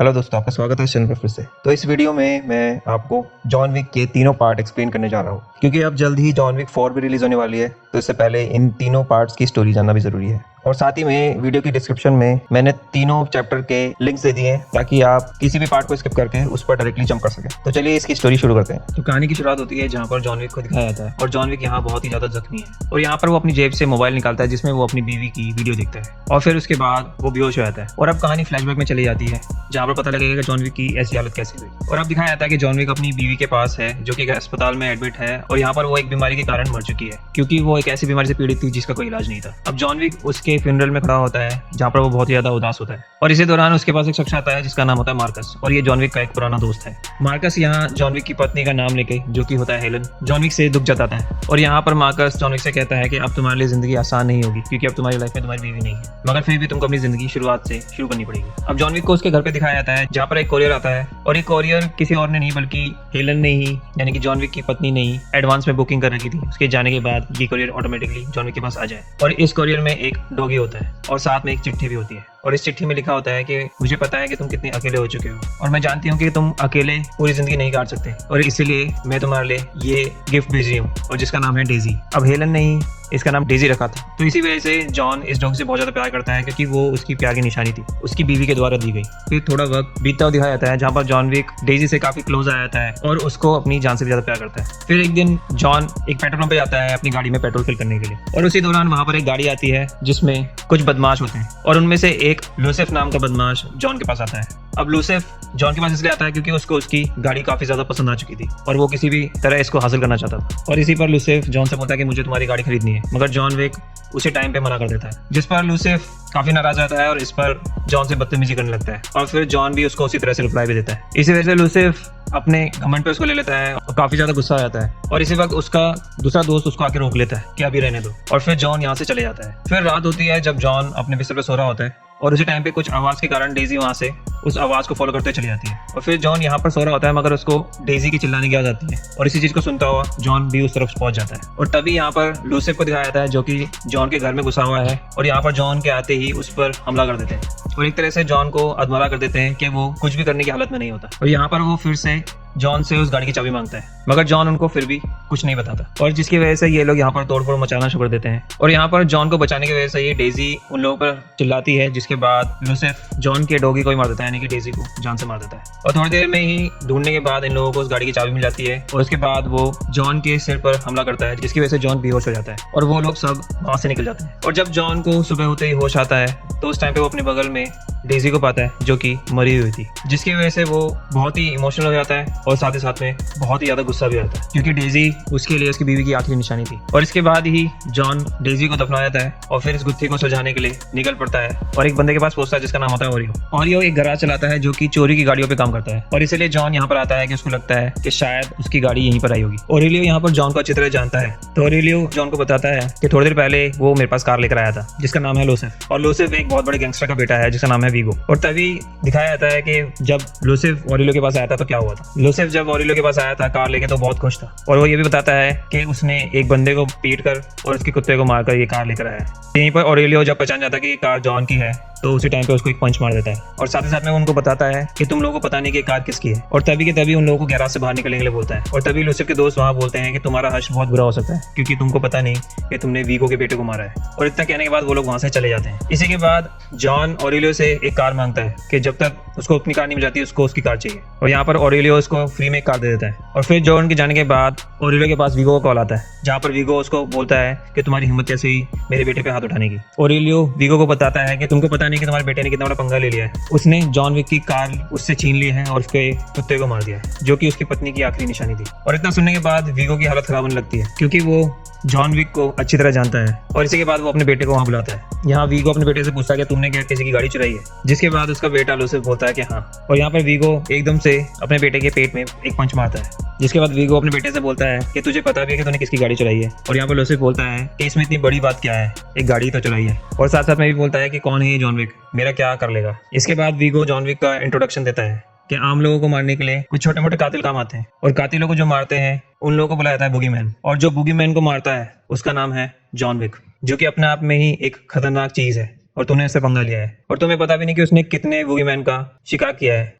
Hello दोस्तों, आपका स्वागत है इस चैनल पर फिर से। तो इस वीडियो में मैं आपको जॉन विक के तीनों पार्ट एक्सप्लेन करने जा रहा हूँ, क्योंकि अब जल्द ही जॉन विक 4 भी रिलीज होने वाली है। तो इससे पहले इन तीनों पार्ट्स की स्टोरी जानना भी जरूरी है। और साथ ही में वीडियो की डिस्क्रिप्शन में मैंने तीनों चैप्टर के लिंक्स दे दिए हैं, ताकि आप किसी भी पार्ट को स्किप करके उस पर डायरेक्टली जंप कर सकें। तो चलिए इसकी स्टोरी शुरू करते हैं। तो कहानी की शुरुआत होती है जहाँ पर जॉन विक को दिखाया जाता है, और जॉन विक यहाँ बहुत ही ज्यादा जख्मी है, और यहाँ पर वो अपनी जेब से मोबाइल निकालता है जिसमें वो अपनी बीवी की वीडियो देखता है, और फिर उसके बाद वो बेहोश हो जाता है। और अब कहानी फ्लैशबैक में चली जाती है, जहाँ पर पता लगेगा कि जॉन विक की ऐसी हालत कैसे हुई। और अब दिखाया जाता है कि जॉन विक अपनी बीवी के पास है, जो कि अस्पताल में एडमिट है, और यहाँ पर वो एक बीमारी के कारण मर चुकी है, क्योंकि वो एक ऐसी बीमारी से पीड़ित थी जिसका कोई इलाज नहीं था। अब जॉन विक उसके फ्यूनरल में खड़ा होता है, जहाँ पर वो बहुत ही ज्यादा उदास होता है, और इसी दौरान उसके पास एक शख्स आता है जिसका नाम होता है मार्कस, और ये जॉन विक का एक पुराना दोस्त है। मार्कस यहाँ जॉन विक की पत्नी का नाम लेके, जो कि होता है हेलन, जॉन विक से दुख जताता है, और यहाँ पर मार्कस जॉन विक से कहता है कि अब तुम्हारे लिए जिंदगी आसान नहीं होगी, क्योंकि अब तुम्हारी लाइफ में तुम्हारी बीवी नहीं है, मगर फिर भी तुमको अपनी जिंदगी शुरुआत से शुरू करनी पड़ेगी। अब जॉन विक को उसके घर पे दिखाया जाता है, जहाँ पर एक कोरियर आता है, और ये कोरियर किसी और ने नहीं बल्कि हेलन ने ही, यानी कि जॉन विक की पत्नी ने ही एडवांस में बुकिंग कर रखी थी। उसके जाने के बाद ये कोरियर ऑटोमेटिकली जॉन विक के पास आ जाए, और इस कोरियर में एक डॉगी होता है, और साथ में एक चिट्ठी भी होती है, और इस चिट्ठी में लिखा होता है कि मुझे पता है कि तुम कितने अकेले हो चुके हो, और मैं जानती हूँ कि तुम अकेले पूरी जिंदगी नहीं काट सकते, और इसीलिए मैं तुम्हारे लिए ये गिफ्ट भेज रही हूँ, और जिसका नाम है डेजी। अब हेलन ने ही इसका नाम डेजी रखा था, तो इसी वजह से जॉन इस डॉग से बहुत ज्यादा प्यार करता है, क्योंकि वो उसकी प्यार की निशानी थी, उसकी बीवी के द्वारा दी गई। फिर थोड़ा वक्त बीतता हुआ दिखाया जाता है, जहाँ पर जॉन विक डेजी से काफी क्लोज आ जाता है, और उसको अपनी जान से भी ज्यादा प्यार करता है। फिर एक दिन जॉन एक पेट्रोल पंप पे जाता है अपनी गाड़ी में पेट्रोल फिल करने के लिए, और उसी दौरान वहाँ पर एक गाड़ी आती है जिसमें कुछ बदमाश होते हैं, और उनमें से एक लूसिफ नाम का बदमाश जॉन के पास आता है। अब लूसिफ जॉन के पास इसलिए आता है क्योंकि उसको उसकी गाड़ी काफी ज्यादा पसंद आ चुकी थी, और वो किसी भी तरह इसको हासिल करना चाहता था, और इसी पर लूसिफ जॉन से बोलता है कि मुझे तुम्हारी गाड़ी खरीदनी है, मगर जॉन विक उसी टाइम पे मना कर देता है, जिस पर लूसिफ काफी नाराज आता है, और इस पर जॉन से बदतमीजी करने लगता है, और फिर जॉन भी उसको उसी तरह से रिप्लाई भी देता है। इसी वजह से लूसिफ अपने घमंड पे उसको ले लेता है, और काफी ज्यादा गुस्सा आ जाता है, और इसी वक्त उसका दूसरा दोस्त उसको आके रोक लेता है कि अभी रहने दो, और फिर जॉन यहाँ से चले जाता है। फिर रात होती है जब जॉन अपने बिस्तर पे सो रहा होता है, और उसी टाइम पे कुछ आवाज के कारण डेजी वहां से उस आवाज को फॉलो करते चली जाती है, और फिर जॉन यहाँ पर सो रहा होता है, मगर उसको डेजी की चिल्लाने की आवाज आती है, और इसी चीज को सुनता हुआ जॉन भी उस तरफ पहुंच जाता है। और तभी यहाँ पर लूसिफ को दिखाया जाता है, जो कि जॉन के घर में घुसा हुआ है, और यहाँ पर जॉन के आते ही उस पर हमला कर देते हैं, और एक तरह से जॉन को अधमरा कर देते हैं कि वो कुछ भी करने की हालत में नहीं होता। और यहाँ पर वो फिर से जॉन से उस गाड़ी की चाबी मांगता है, मगर जॉन उनको फिर भी कुछ नहीं बताता, और जिसकी वजह से ये लोग यहाँ पर तोड़फोड़ मचाना शुरू कर देते हैं। और यहाँ पर जॉन को बचाने की वजह से ये डेजी उन लोगों पर चिल्लाती है, जिसके बाद लूसिफ जॉन के डॉगी को ही मार देता है, यानी कि डेजी को जान से मार देता है। और थोड़ी देर में ही ढूंढने के बाद इन लोगों को उस गाड़ी की चाबी मिल जाती है, और उसके बाद वो जॉन के सिर पर हमला करता है, जिसकी वजह से जॉन बेहोश हो जाता है, और वो लोग सब वहां से निकल जाते हैं। और जब जॉन को सुबह होते ही होश आता है, तो उस टाइम पे वो अपने बगल में डेजी को पाता है, जो कि मरी हुई थी, जिसकी वजह से वो बहुत ही इमोशनल हो जाता है, और साथ ही साथ में बहुत ही ज्यादा गुस्सा भी आता है, क्योंकि डेजी उसके लिए उसकी बीवी की आखिरी निशानी थी। और इसके बाद ही जॉन डेजी को दफना देता है, और फिर इस गुत्थी को सुलझाने के लिए निकल पड़ता है, और एक बंदे के पास पहुंचता है जिसका नाम होता है ओरियो। ओरियो एक गराज चलाता है जो कि चोरी की गाड़ियों पे काम करता है, और इसलिए जॉन यहाँ पर आता है कि उसको लगता है कि शायद उसकी गाड़ी यहीं पर आई होगी। ओरियो यहाँ पर जॉन को अच्छी तरह जानता है, तो ओरियो जॉन को बताता है कि थोड़ी देर पहले वो मेरे पास कार लेकर आया था, जिसका नाम है लूसिफ, और लूसिफ एक बहुत बड़े गैंगस्टर का बेटा है जिसका नाम है वीगो। और तभी दिखाया जाता है कि जब लूसिफ ओरियो के पास आया था तो क्या हुआ था। लूसिफ जब ओरियो के पास आया था कार लेके, तो बहुत खुश था, और वो ये भी बताता है कि उसने एक बंदे को पीट कर और उसके कुत्ते को मारकर ये कार लेकर आया है। यहीं पर ओरेलियो जब पहचान जाता है कि ये कार जॉन की है, तो उसी टाइम पे उसको एक पंच मार देता है, और साथ ही साथ में उनको बताता है कि तुम लोगों को पता नहीं कि कार किसकी है। और तभी के तभी उन लोगों को गैराज से बाहर निकलने के लिए बोलता है, और तभी लूसिफ के दोस्त वहां बोलते हैं कि तुम्हारा हश्र बहुत बुरा हो सकता है, क्योंकि तुमको पता नहीं कि तुमने वीगो के बेटे को मारा है। और इतना कहने के बाद वो लोग वहां से चले जाते हैं। इसी के बाद जॉन ओरेलियो से एक कार मांगता है कि जब तक उसको अपनी कार नहीं मिल जाती उसको उसकी कार चाहिए, और यहाँ पर ओरेलियो उसको फ्री में कार दे देता है। और फिर जॉन के जाने के बाद ओरेलियो के पास वीगो का कॉल आता है, जहाँ पर वीगो उसको बोलता है कि तुम्हारी हिम्मत कैसे हुई मेरे बेटे पे हाथ उठाने की। ओरेलियो वीगो को बताता है कि तुमको पता नहीं कि तुम्हारे बेटे ने कितना बड़ा पंगा ले लिया है, उसने जॉन विक की कार उससे छीन ली है, और उसके कुत्ते को मार दिया है, जो कि उसकी पत्नी की आखिरी निशानी थी। और इतना सुनने के बाद वीगो की हालत खराब होने लगती है, क्योंकि वो जॉन विक को अच्छी तरह जानता है, और इसी के बाद वो अपने बेटे को वहां बुलाता है। यहाँ वीगो अपने बेटे से पूछता है कि तुमने क्या किसी की गाड़ी चुराई है, जिसके बाद उसका बेटा लूसिफ बोलता है कि हाँ। और यहाँ पर वीगो एकदम से अपने बेटे के पेट में एक पंच मारता है, जिसके बाद वीगो अपने बेटे से बोलता है कि तुझे पता भी है कि तूने किसकी गाड़ी चुराई है। और यहाँ पर लूसिफ बोलता है कि इसमें इतनी बड़ी बात क्या है, एक गाड़ी तो चुराई है। और साथ साथ में भी बोलता है कि कौन है ये जॉन विक, मेरा क्या कर लेगा। इसके बाद वीगो जॉन विक का इंट्रोडक्शन देता है कि आम लोगों को मारने के लिए कुछ छोटे मोटे कातिल काम आते हैं, और कातिलों को जो मारते हैं उन लोगों को बुलाया जाता है बुगीमैन, और जो बुगीमैन को मारता है उसका नाम है जॉन विक, जो कि अपने आप में ही एक खतरनाक चीज है। और तूने उससे पंगा लिया है और तुम्हें पता भी नहीं कि उसने कितने वूगीमैन का शिकार किया है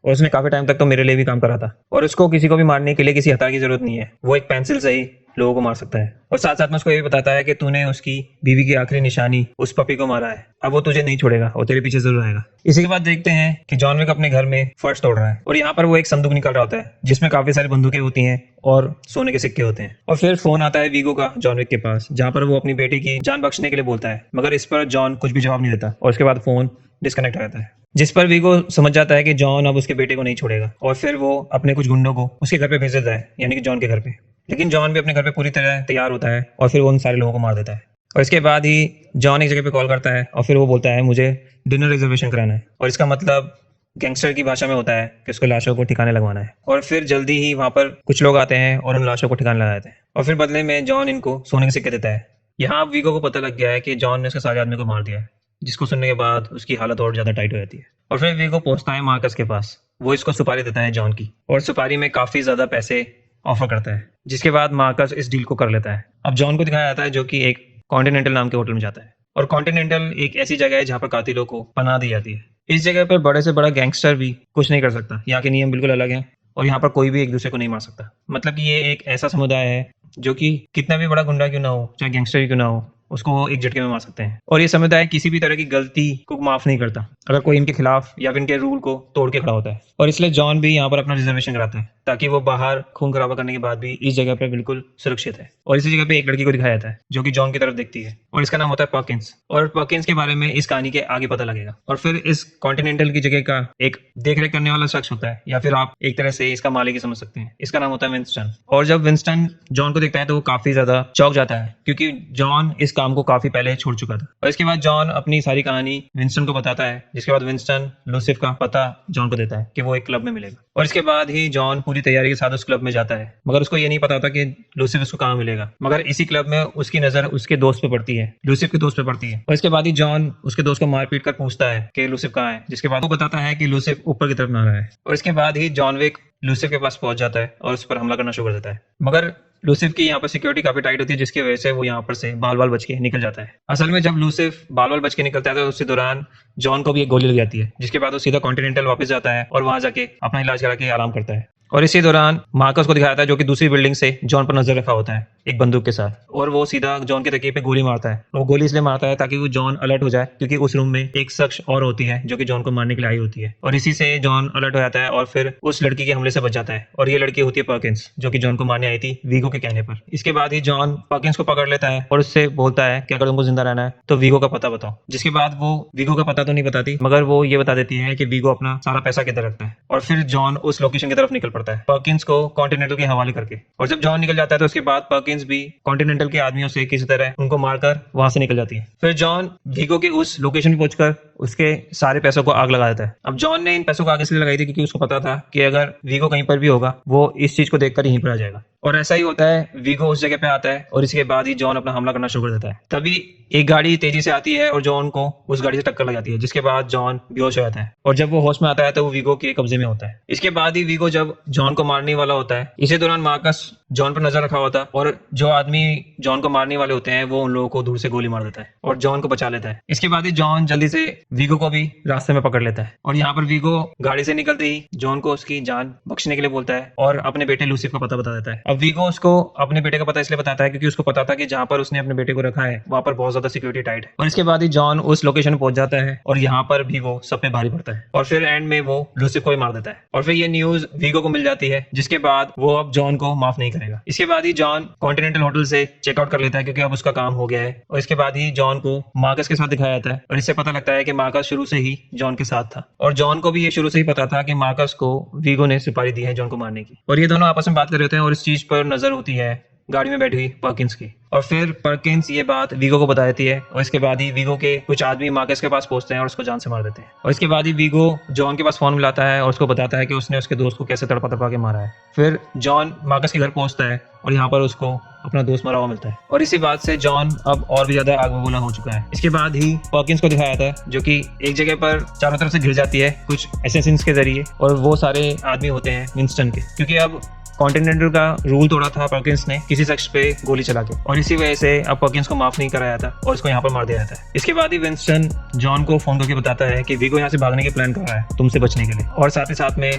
और उसने काफी टाइम तक तो मेरे लिए भी काम करा था और उसको किसी को भी मारने के लिए किसी हथियार की जरूरत नहीं है, वो एक पेंसिल से ही लोगों को मार सकता है। और साथ साथ में उसको ये भी बताता है कि तूने उसकी बीवी की आखिरी निशानी उस पपी को मारा है, अब वो तुझे नहीं छोड़ेगा और तेरे पीछे जरूर आएगा। इसी के बाद देखते हैं कि जॉन विक अपने घर में फर्श तोड़ रहा है और यहाँ पर वो एक संदूक निकाल रहा होता है जिसमें काफी सारी बंदूकें होती हैं और सोने के सिक्के होते हैं। और फिर फोन आता है वीगो का जॉन विक के पास, जहाँ पर वो अपनी बेटी की जान बख्शने के लिए बोलता है, मगर इस पर जॉन कुछ भी जवाब नहीं देता और उसके बाद फोन डिस्कनेक्ट हो जाता है, जिस पर वीगो समझ जाता है कि जॉन अब उसके बेटे को नहीं छोड़ेगा और फिर वो अपने कुछ गुंडों को उसके घर पे भेज देता है, यानी कि जॉन के घर पे। लेकिन जॉन भी अपने घर पे पूरी तरह तैयार होता है और फिर वो उन सारे लोगों को मार देता है। और इसके बाद ही जॉन एक जगह पे कॉल करता है और फिर वो बोलता है मुझे डिनर रिजर्वेशन कराना है, और इसका मतलब गैंगस्टर की भाषा में होता है कि उसको लाशों को ठिकाने लगवाना है। और फिर जल्दी ही वहां पर कुछ लोग आते हैं और उन लाशों को ठिकाने लगा देते हैं और फिर बदले में जॉन इनको सोने के सिक्के देता है। यहाँ वीगो को पता लग गया है कि जॉन ने उसके सारे आदमी को मार दिया है, जिसको सुनने के बाद उसकी हालत और ज्यादा टाइट हो जाती है। और फिर वीगो पहुंचता है मार्कस के पास, वो इसको सुपारी देता है जॉन की और सुपारी में काफी ज्यादा पैसे ऑफर करता है, जिसके बाद मार्कस इस डील को कर लेता है। अब जॉन को दिखाया जाता है जो कि एक कॉन्टिनेंटल नाम के होटल में जाता है और कॉन्टिनेंटल एक ऐसी जगह है जहाँ पर कातिलों को पनाह दी जाती है। इस जगह पर बड़े से बड़ा गैंगस्टर भी कुछ नहीं कर सकता, यहाँ के नियम बिल्कुल अलग हैं और यहाँ पर कोई भी एक दूसरे को नहीं मार सकता। मतलब कि ये एक ऐसा समुदाय है जो कि कितना भी बड़ा गुंडा क्यों ना हो, चाहे गैंगस्टर क्यों ना हो, उसको वो एक झटके में मार सकते हैं। और ये समुदाय किसी भी तरह की गलती को माफ नहीं करता अगर कोई इनके खिलाफ या फिर इनके रूल को तोड़ के खड़ा होता है। और इसलिए जॉन भी यहाँ पर अपना रिजर्वेशन कराता है ताकि वो बाहर खून खराबा करने के बाद भी इस जगह पर बिल्कुल सुरक्षित है। और इसी जगह पे एक लड़की को दिखाया जाता है जो कि जॉन की तरफ देखती है और इसका नाम होता है पर्किंस। और पर्किंस के बारे में इस कहानी के आगे पता लगेगा। और फिर इस कॉन्टिनेंटल की जगह का एक देखरेख करने वाला शख्स होता है, या फिर आप एक तरह से इसका मालिक ही समझ सकते हैं, इसका नाम होता है विंस्टन। और जब विंस्टन जॉन को देखता है तो वो काफी ज्यादा चौंक जाता है क्योंकि जॉन इस काम को काफी पहले छोड़ चुका था। और इसके बाद जॉन अपनी सारी कहानी विंस्टन को बताता है, जिसके बाद विंस्टन लूसिफ का पता जॉन को देता है कि वो एक क्लब में मिलेगा। और इसके बाद ही जॉन पूरी तैयारी के साथ उस क्लब में जाता है, मगर उसको ये नहीं पता होता कि लूसिफ उसको कहाँ मिलेगा। मगर इसी क्लब में उसकी नजर उसके दोस्त पे पड़ती है, लूसिफ के दोस्त पे पड़ती है। और इसके बाद ही जॉन उसके दोस्त को मार पीट कर पूछता है कि लूसिफ कहाँ है, जिसके बाद वो बताता है कि लूसिफ ऊपर की तरफ ना रहा है। और इसके बाद ही जॉन विक लूसिफ के पास पहुंच जाता है और उस पर हमला करना शुरू कर देता है। मगर लूसिफ की यहाँ पर सिक्योरिटी काफी टाइट होती है, जिसकी वजह से वो यहाँ पर से बाल बाल बच के निकल जाता है। असल में जब लूसिफ बाल बाल बच के निकलता है तो उसी दौरान जॉन को भी एक गोली लग जाती है, जिसके बाद वो सीधा कॉन्टिनेंटल वापस जाता है और वहां जाके अपना इलाज करा के आराम करता है। और इसी दौरान मार्कस को दिखाया था जो कि दूसरी बिल्डिंग से जॉन पर नजर रखा होता है एक बंदूक के साथ, और वो सीधा जॉन के तकिए पे गोली मारता है। वो गोली इसलिए मारता है ताकि वो जॉन अलर्ट हो जाए, क्योंकि उस रूम में एक शख्स और होती है जो कि जॉन को मारने के लिए आई होती है। और इसी से जॉन अलर्ट हो जाता है और फिर उस लड़की के हमले से बच जाता है। और ये लड़की होती है पर्किंस, जो कि जॉन को मारने आई थी वीगो के कहने पर। इसके बाद ही जॉन पर्किंस को पकड़ लेता है और उससे बोलता है कि अगर तुमको जिंदा रहना है तो वीगो का पता बताओ। जिसके बाद वो वीगो का पता तो नहीं बताती, मगर वो ये बता देती है कि वीगो अपना सारा पैसा किधर रखता है। और फिर जॉन उस लोकेशन की तरफ निकल पड़ता है पर्किंस को कॉन्टिनेंटल के हवाले करके। और जब जॉन निकल जाता है तो उसके बाद पर्किंस भी कॉन्टिनेंटल के आदमियों से किसी तरह उनको मारकर वहां से निकल जाती है। फिर जॉन वीगो के उस लोकेशन पे पहुंचकर उसके सारे पैसों को आग लगा देता है। अब जॉन ने इन पैसों को आग इसलिए लगाई थी क्योंकि उसको पता था कि अगर वीगो कहीं पर भी होगा वो इस चीज को देखकर यहीं पर आ जाएगा। और ऐसा ही होता है, वीगो उस जगह पे आता है और इसके बाद ही जॉन अपना हमला करना शुरू कर देता है। तभी एक गाड़ी तेजी से आती है और जॉन को उस गाड़ी से टक्कर लग जाती है, जिसके बाद जॉन बेहोश हो जाता है। और जब वो होश में आता है तो वो वीगो के कब्जे में होता है। इसके बाद ही वीगो जब जॉन को मारने वाला होता है, इसी दौरान मार्कस जॉन पर नजर रखा होता है और जो आदमी जॉन को मारने वाले होते हैं वो उन लोगों को दूर से गोली मार देता है और जॉन को बचा लेता है। इसके बाद ही जॉन जल्दी से वीगो को भी रास्ते में पकड़ लेता है और यहाँ पर वीगो गाड़ी से निकलते ही जॉन को उसकी जान बख्शने के लिए बोलता है और अपने बेटे लूसिफ का पता बता देता है। अब वीगो उसको अपने बेटे का पता इसलिए बताता है क्योंकि उसको पता था कि जहाँ पर उसने अपने बेटे को रखा है वहां पर बहुत ज्यादा सिक्योरिटी टाइट है। और इसके बाद ही जॉन उस लोकेशन पहुंच जाता है और यहाँ पर भी वो सब पे भारी पड़ता है और फिर एंड में वो लूसिफ को भी मार देता है। और फिर ये न्यूज वीगो को मिल जाती है, जिसके बाद वो अब जॉन को माफ नहीं करेगा। इसके बाद ही जॉन कॉन्टिनेंटल होटल से चेकआउट कर लेता है क्योंकि अब उसका काम हो गया है। और इसके बाद ही जॉन को मार्कस के साथ दिखाया जाता है और इससे पता लगता है कि मार्कस शुरू से ही जॉन के साथ था और जॉन को भी ये शुरू से ही पता था कि मार्कस को वीगो ने सुपारी दी है जॉन को मारने की। और ये दोनों आपस में बात कर रहे होते हैं और इस चीज पर नजर होती है गाड़ी में बैठी हुई पर्किंस की। और फिर पर्किंस ये बात वीगो को बता देती है और इसके बाद ही वीगो के कुछ आदमी मार्कस के पास पहुंचते हैं और उसको जान से मार देते हैं। और इसके बाद ही वीगो जॉन के पास फोन मिलाता है और उसको बताता है कि उसने उसके दोस्त को कैसे तड़पा तड़पा के मारा है। फिर जॉन मार्कस के घर पहुंचता है और यहाँ पर उसको अपना दोस्त मरा हुआ मिलता है और इसी बात से जॉन अब और भी ज्यादा आग बबूला हो चुका है। इसके बाद ही पर्किंस को दिखाया था जो कि एक जगह पर चारों तरफ से घिर जाती है कुछ असैसिन्स के जरिए और वो सारे आदमी होते हैं विंस्टन के, क्योंकि अब कॉन्टिनेंटल का रूल तोड़ा था पर्किंस ने किसी शख्स पे गोली चला के, और इसी वजह से अब पर्किंस को माफ नहीं कराया था और उसको यहाँ पर मार दिया जाता है। इसके बाद ही विंस्टन जॉन को फोन करके बताता है कि वीगो यहाँ से भागने के प्लान कर रहा है तुमसे बचने के लिए, और साथ ही साथ में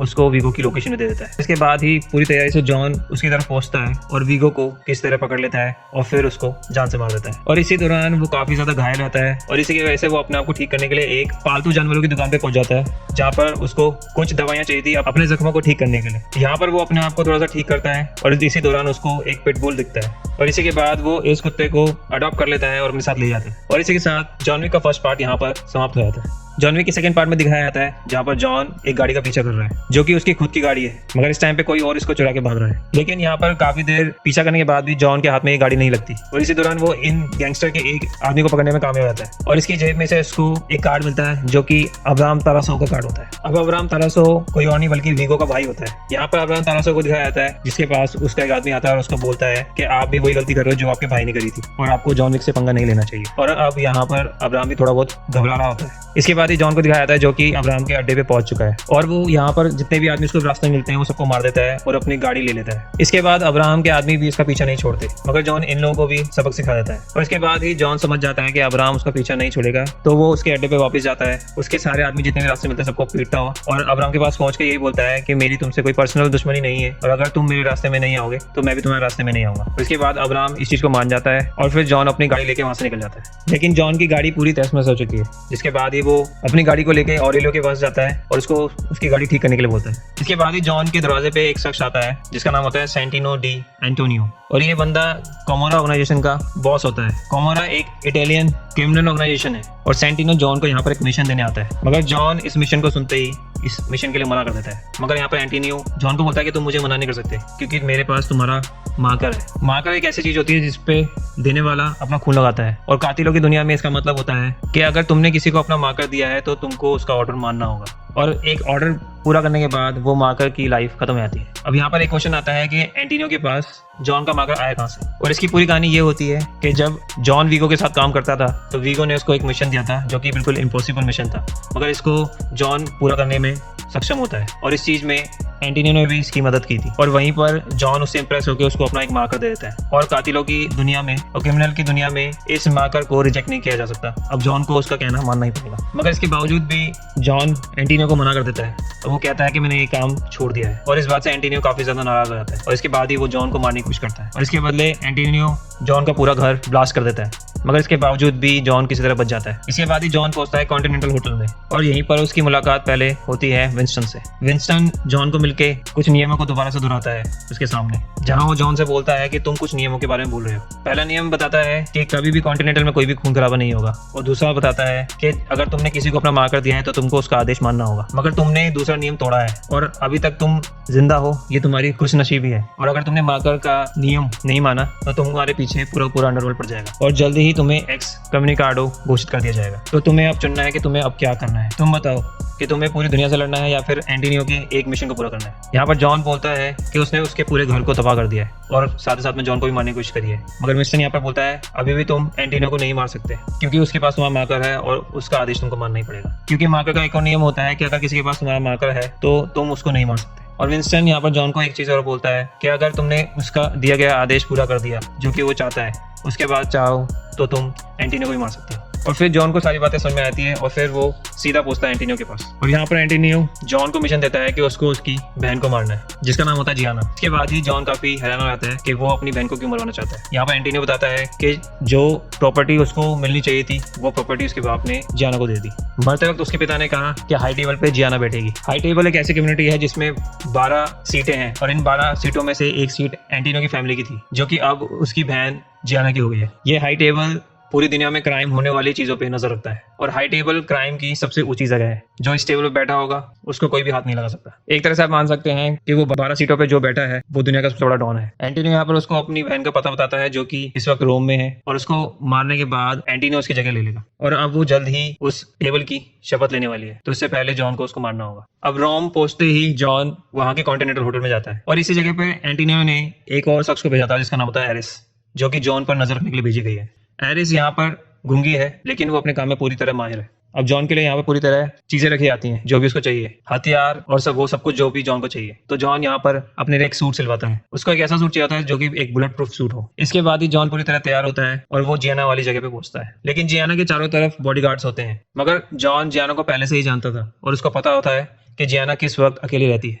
उसको वीगो की लोकेशन भी दे देता है। इसके बाद ही पूरी तैयारी से जॉन उसकी तरफ पहुंचता है और वीगो को किस तरह पकड़ लेता है और फिर उसको जान से मार देता है। और इसी दौरान वो काफी ज्यादा घायल रहता है और इसी की वजह से वो अपने आप को ठीक करने के लिए एक पालतू जानवरों की दुकान पे पहुंच जाता है, जहाँ पर उसको कुछ दवाइयां चाहिए थी अपने जख्मों को ठीक करने के लिए। यहाँ पर वो अपने आप को थोड़ा सा ठीक करता है और इसी दौरान उसको एक पिटबुल दिखता है और इसी के बाद वो इस कुत्ते को अडॉप्ट कर लेता है और अपने साथ ले जाता है। और इसी के साथ जॉन विक का फर्स्ट पार्ट यहाँ पर समाप्त हो जाता है। जॉन विक के सेकंड पार्ट में दिखाया जाता है जहाँ पर जॉन एक गाड़ी का पीछा कर रहा है जो कि उसकी खुद की गाड़ी है, मगर इस टाइम पे कोई और इसको चुरा के भाग रहा है। लेकिन यहाँ पर काफी देर पीछा करने के बाद भी जॉन के हाथ में ये गाड़ी नहीं लगती और इसी दौरान वो इन गैंगस्टर के एक आदमी को पकड़ने में कामयाब होता है और इसकी जेब में से उसको एक कार्ड मिलता है जो कि अब्राहम तारासो का कार्ड होता है। अब अब्राहम तारासो कोई और नहीं बल्कि वीगो का भाई होता है। यहाँ पर अब्राहम तारासो को दिखाया जाता है जिसके पास उसका एक आदमी आता है और उसको बोलता है कि आप भी वही गलती कर रहे हो जो आपके भाई ने करी थी और आपको जॉन विक से पंगा नहीं लेना चाहिए। और अब यहाँ पर अब्राहम भी थोड़ा बहुत घबरा रहा होता है। इसके बाद ही जॉन को दिखाया जाता है जो कि अब्राहम के अड्डे पे पहुंच चुका है और वो यहाँ पर जितने भी आदमी उसको रास्ते में मिलते हैं वो सबको मार देता है और अपनी गाड़ी ले लेता है। इसके बाद अब्राहम के आदमी भी इसका पीछा नहीं छोड़ते, मगर जॉन इन लोगों को भी सबक सिखा देता है। और इसके बाद ही जॉन समझ जाता है कि अब्राहम उसका पीछा नहीं छोड़ेगा, तो वो उसके अड्डे पे वापस जाता है, उसके सारे आदमी जितने भी रास्ते मिलते हैं सबको पीटता हुआ और अब्राहम के पास पहुंच के यही बोलता है कि मेरी तुमसे कोई पर्सनल दुश्मनी नहीं है और अगर तुम मेरे रास्ते में नहीं आओगे तो मैं भी तुम्हारे रास्ते में नहीं आऊंगा। इसके बाद अब्राहम इस चीज को मान जाता है और फिर जॉन अपनी गाड़ी लेके वहां से निकल जाता है। लेकिन जॉन की गाड़ी पूरी तहस-नहस हो चुकी है, जिसके बाद ही वो अपनी गाड़ी को लेके ऑरेलियो के पास जाता है और उसको उसकी गाड़ी ठीक करने के लिए बोलता है। इसके बाद ही जॉन के दरवाजे पे एक शख्स आता है जिसका नाम होता है सेंटिनो डी एंटोनियो और ये बंदा कोमोरा ऑर्गेनाइजेशन का बॉस होता है। कोमोरा एक इटालियन क्रिमिनल ऑर्गेनाइजेशन है और सेंटिनो जॉन को यहाँ पर एक मिशन देने आता है, मगर जॉन इस मिशन को सुनते ही इस मिशन के लिए मना कर देता है। मगर यहाँ पर एंटोनियो जॉन को बोलता है कि तुम मुझे मना नहीं कर सकते क्योंकि मेरे पास तुम्हारा मार्कर है। मार्कर एक ऐसी चीज होती है जिसपे देने वाला अपना खून लगाता है और कातिलों की दुनिया में इसका मतलब होता है कि अगर तुमने किसी को अपना मार्कर दिया है तो तुमको उसका ऑर्डर मानना होगा और एक ऑर्डर पूरा करने के बाद वो मार्कर की लाइफ खत्म हो जाती है। अब यहाँ पर एक क्वेश्चन आता है कि एंटोनियो के पास जॉन का मार्कर आया कहाँ से, और इसकी पूरी कहानी ये होती है कि जब जॉन वीगो के साथ काम करता था तो वीगो ने उसको एक मिशन दिया था जो कि बिल्कुल इम्पॉसिबल मिशन था, मगर इसको जॉन पूरा करने में सक्षम होता है और इस चीज में एंटोनियो ने भी इसकी मदद की थी और वहीं पर जॉन उससे इंप्रेस होकर उसको अपना एक मार्कर दे देता है और कातिलों की दुनिया में और क्रिमिनल की दुनिया में इस मार्कर को रिजेक्ट नहीं किया जा सकता। अब जॉन को उसका कहना मानना ही पड़ेगा, मगर इसके बावजूद भी जॉन एंटोनियो को मना कर देता है और वो कहता है कि मैंने ये काम छोड़ दिया है और इस बात से एंटोनियो काफी ज्यादा नाराज हो जाता है और इसके बाद ही वो जॉन को मारने की कोशिश करता है और इसके बदले एंटोनियो जॉन का पूरा घर ब्लास्ट कर देता है, मगर इसके बावजूद भी जॉन किसी तरह बच जाता है। इसके बाद ही जॉन पहुंचता है कॉन्टिनेंटल होटल में और यहीं पर उसकी मुलाकात पहले होती है विंस्टन से। विंस्टन जॉन को मिलके कुछ नियमों को दोबारा से दोहराता है उसके सामने, जहां वो जॉन से बोलता है कि तुम कुछ नियमों के बारे में बोल रहे हो। पहला नियम बताता है कि कभी भी कॉन्टिनेंटल में कोई भी खून खराबा नहीं होगा और दूसरा बताता है कि अगर तुमने किसी को अपना मार्कर दिया है तो तुमको उसका आदेश मानना होगा, मगर तुमने दूसरा नियम तोड़ा है और अभी तक तुम जिंदा हो ये तुम्हारी खुशनसीबी है और अगर तुमने मार्कर का नियम नहीं माना तो तुम्हारे पीछे पूरा अंडरवर्ल्ड पड़ जाएगा और जल्दी ही तुम्हें एक्स कम्युनिकाडो घोषित कर दिया जाएगा। तो तुम्हें अब चुनना है कि तुम्हें अब क्या करना है। तुम बताओ कि तुम्हें पूरी दुनिया से लड़ना है या फिर एंटोनियो के एक मिशन को पूरा करना है। यहाँ पर जॉन बोलता है कि उसने उसके पूरे घर को तबाह कर दिया है और साथ ही साथ में जॉन को भी मारने की कोशिश करी है, मगर विंस्टन यहाँ पर बोलता है अभी भी तुम एंटोनियो को नहीं मार सकते क्योंकि उसके पास तुम्हारा मार्कर है और उसका आदेश तुमको मानना ही पड़ेगा, क्योंकि मार्कर का एक और नियम होता है कि अगर किसी के पास तुम्हारा मार्कर है तो तुम उसको नहीं मार सकते। और विंस्टन यहाँ पर जॉन को एक चीज और बोलता है कि अगर तुमने उसका दिया गया आदेश पूरा कर दिया जो कि वो चाहता है, उसके बाद चाहो तो तुम एंटोनियो को भी मार सकते हो। और फिर जॉन को सारी बातें समझ में आती है और फिर वो सीधा पहुंचता है एंटोनियो के पास और यहाँ पर एंटोनियो जॉन को मिशन देता है कि उसको उसकी बहन को मारना है जिसका नाम होता है जियाना। इसके बाद ही जॉन काफी हैरान हो जाता है कि वो अपनी बहन को क्यों मरवाना चाहता है। यहाँ पर एंटोनियो बताता है कि जो प्रॉपर्टी उसको मिलनी चाहिए थी वो प्रॉपर्टी उसके बाप ने जियाना को दे दी। मरते वक्त उसके पिता ने कहा कि हाई टेबल पे जियाना बैठेगी। हाई टेबल एक ऐसी कम्युनिटी है जिसमें 12 सीटें हैं और इन 12 सीटों में से एक सीट एंटोनियो की फैमिली की थी जो कि अब उसकी बहन जियाना की हो गई है। ये हाई टेबल पूरी दुनिया में क्राइम होने वाली चीजों पे नजर रखता है और हाई टेबल क्राइम की सबसे ऊंची जगह है। जो इस टेबल पे बैठा होगा उसको कोई भी हाथ नहीं लगा सकता। एक तरह से आप मान सकते हैं कि वो 12 सीटों पे जो बैठा है वो दुनिया का सबसे बड़ा डॉन है। एंटोनियो यहाँ पर उसको अपनी बहन का पता बताता है जो कि इस वक्त रोम में है और उसको मारने के बाद एंटोनियो उसकी जगह ले लेगा और अब वो जल्द ही उस टेबल की शपथ लेने वाली है, तो इससे पहले जॉन को उसको मारना होगा। अब रोम पहुंचते ही जॉन वहां के कॉन्टिनेंटल होटल में जाता है और इसी जगह पे एंटोनियो ने एक और शख्स को भेजा था जिसका नाम होता है एरिस, जो कि जॉन पर नजर रखने के लिए भेजी गई है। एरिस यहाँ पर गूंगी है लेकिन वो अपने काम में पूरी तरह माहिर है। अब जॉन के लिए यहाँ पर पूरी तरह चीजें रखी जाती हैं जो भी उसको चाहिए, हथियार और सब कुछ जो भी जॉन को चाहिए। तो जॉन यहाँ पर अपने लिए एक सूट सिलवाता है। उसको एक ऐसा सूट चाहिए होता है जो कि एक बुलेट प्रूफ सूट हो। इसके बाद ही जॉन पूरी तरह तैयार होता है और वो जियाना वाली जगह पे पहुंचता है। लेकिन जियाना के चारों तरफ बॉडीगार्ड्स होते हैं, मगर जॉन जियाना को पहले से ही जानता था और उसको पता होता है कि जियाना किस वक्त अकेली रहती है